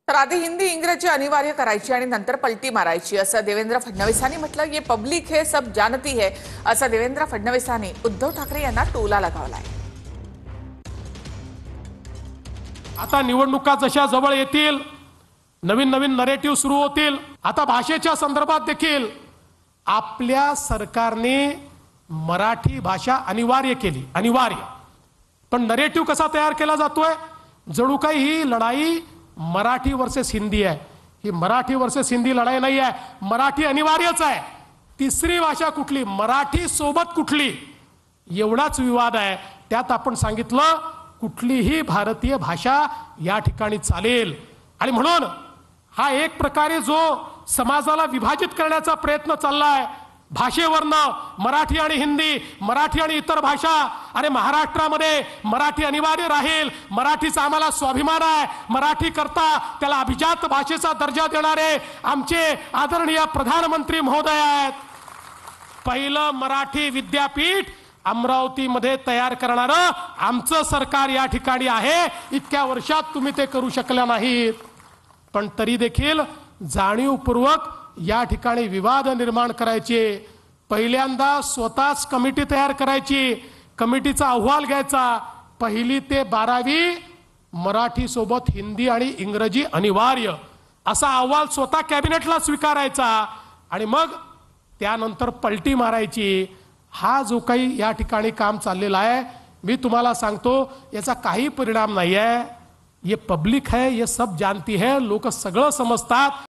तर आधी हिंदी इंग्रजी अनिवार्य करायची आणि नंतर पलटी मारायची असं देवेंद्र फडणवीसांनी म्हटलं। ये पब्लिक है, सब जानती है असं देवेंद्र फडणवीसांनी उद्धव ठाकरे यांना टोला लगावलाय। आता निवडणुका जशा जवळ येतील, नवीन नवीन नरेटिव्ह सुरू होतील। आता भाषेच्या संदर्भात देखील आपल्या सरकारने मराठी भाषा अनिवार्य केली, अनिवार्य। पण नरेटिव्ह कसा तयार केला जातोय, जणू काही ही लढाई मराठी वर्सेस हिंदी आहे। ही मराठी वर्सेस हिंदी लढाई नाही आहे, मराठी अनिवार्यच आहे। तिसरी भाषा कुठली, मराठी सोबत कुठली, एवढाच विवाद आहे। त्यात आपण सांगितलं कुठलीही भारतीय भाषा या ठिकाणी चालेल। आणि म्हणून हा एक प्रकारे जो समाजाला विभाजित करण्याचा प्रयत्न चाललाय, भाषेवरनं मराठी आणि हिंदी, मराठी आणि इतर भाषा, अरे महाराष्ट्रामध्ये मराठी अनिवार्य राहील, मराठीचा आम्हाला स्वाभिमान आहे, मराठी करता त्याला अभिजात भाषेचा दर्जा देणारे आमचे आदरणीय प्रधानमंत्री महोदय आहेत। पहिलं मराठी विद्यापीठ अमरावतीमध्ये तयार करणारं आमचं सरकार या ठिकाणी आहे। इतक्या वर्षात तुम्ही ते करू शकला नाहीत, पण तरी देखील जाणीवपूर्वक या ठिकाणी विवाद निर्माण करायचे। पहिल्यांदा स्वतःच कमिटी तयार करायची, कमिटीचा अहवाल घ्यायचा, 1ली ते 12वी मराठी सोबत हिंदी आणि इंग्रजी अनिवार्य असा अहवाल स्वतः कॅबिनेटला स्वीकारायचा आणि मग त्यानंतर पलटी मारायची। हा जो काही या ठिकाणी काम चाललेला आहे, मी तुम्हाला सांगतो याचा काही परिणाम नाही आहे। ये पब्लिक है, ये सब जानती है, लोक सगळं समजतात।